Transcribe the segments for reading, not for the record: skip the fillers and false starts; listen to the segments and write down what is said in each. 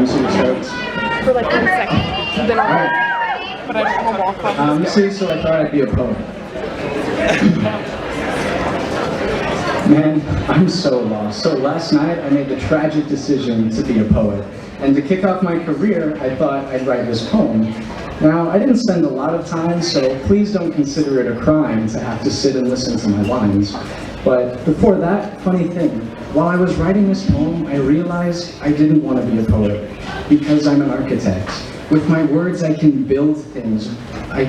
choked. For like 10 seconds. Then but I just want to walk off. You see, so I thought I'd be a poet. Man, I'm so lost. So last night I made the tragic decision to be a poet. And to kick off my career, I thought I'd write this poem. Now, I didn't spend a lot of time, so please don't consider it a crime to have to sit and listen to my lines. But before that, funny thing, while I was writing this poem, I realized I didn't want to be a poet because I'm an architect. With my words, I can build things. I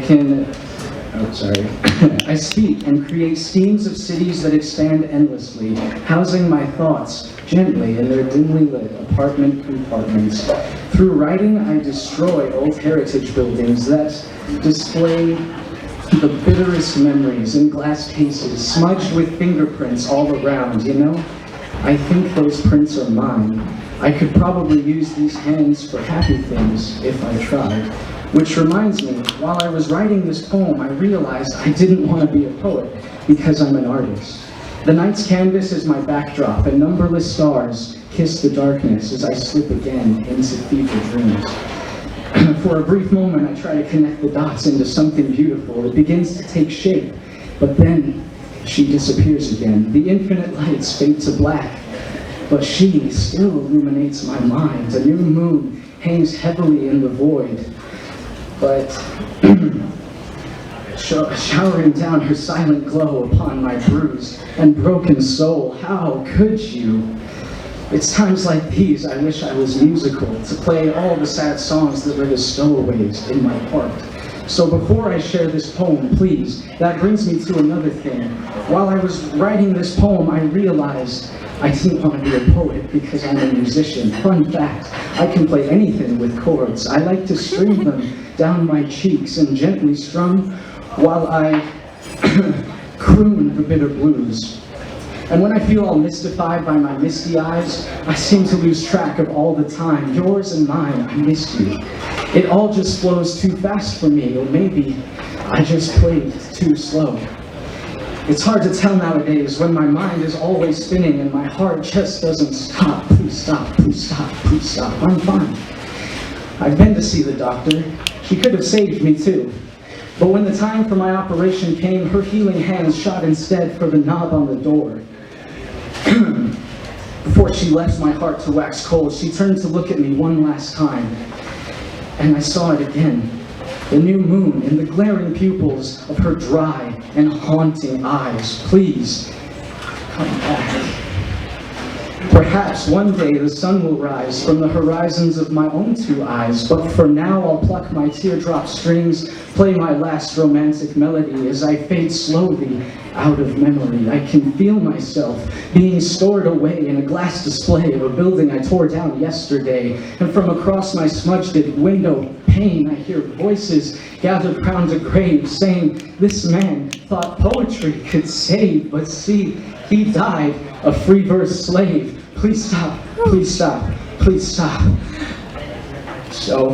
speak and create schemes of cities that expand endlessly, housing my thoughts gently in their dimly lit apartment compartments. Through writing, I destroy old heritage buildings that display the bitterest memories in glass cases, smudged with fingerprints all around, you know? I think those prints are mine. I could probably use these hands for happy things if I tried. Which reminds me, while I was writing this poem, I realized I didn't want to be a poet because I'm an artist. The night's canvas is my backdrop, and numberless stars kiss the darkness as I slip again into fever dreams. For a brief moment, I try to connect the dots into something beautiful. It begins to take shape, but then she disappears again. The infinite lights fade to black, but she still illuminates my mind. A new moon hangs heavily in the void, but showering down her silent glow upon my bruised and broken soul. How could you? It's times like these I wish I was musical, to play all the sad songs that are the stowaways in my heart. So before I share this poem, please, that brings me to another thing. While I was writing this poem, I realized I didn't want to be a poet because I'm a musician. Fun fact, I can play anything with chords. I like to string them down my cheeks and gently strum while I croon the bitter blues. And when I feel all mystified by my misty eyes, I seem to lose track of all the time. Yours and mine, I miss you. It all just flows too fast for me, or maybe I just played too slow. It's hard to tell nowadays when my mind is always spinning and my heart just doesn't stop. Please stop, please stop, please stop. I'm fine. I've been to see the doctor. She could have saved me too. But when the time for my operation came, her healing hands shot instead for the knob on the door. Before she left my heart to wax cold, she turned to look at me one last time. And I saw it again. The new moon in the glaring pupils of her dry and haunting eyes. Please, come back. Perhaps one day the sun will rise from the horizons of my own two eyes, but for now I'll pluck my teardrop strings, play my last romantic melody as I fade slowly out of memory. I can feel myself being stored away in a glass display of a building I tore down yesterday, and from across my smudged window pane I hear voices gathered round a grave saying, this man thought poetry could save, but see, he died a free verse slave. Please stop, please stop, please stop. So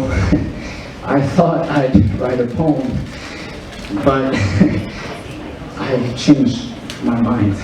I thought I'd write a poem, but I changed my mind.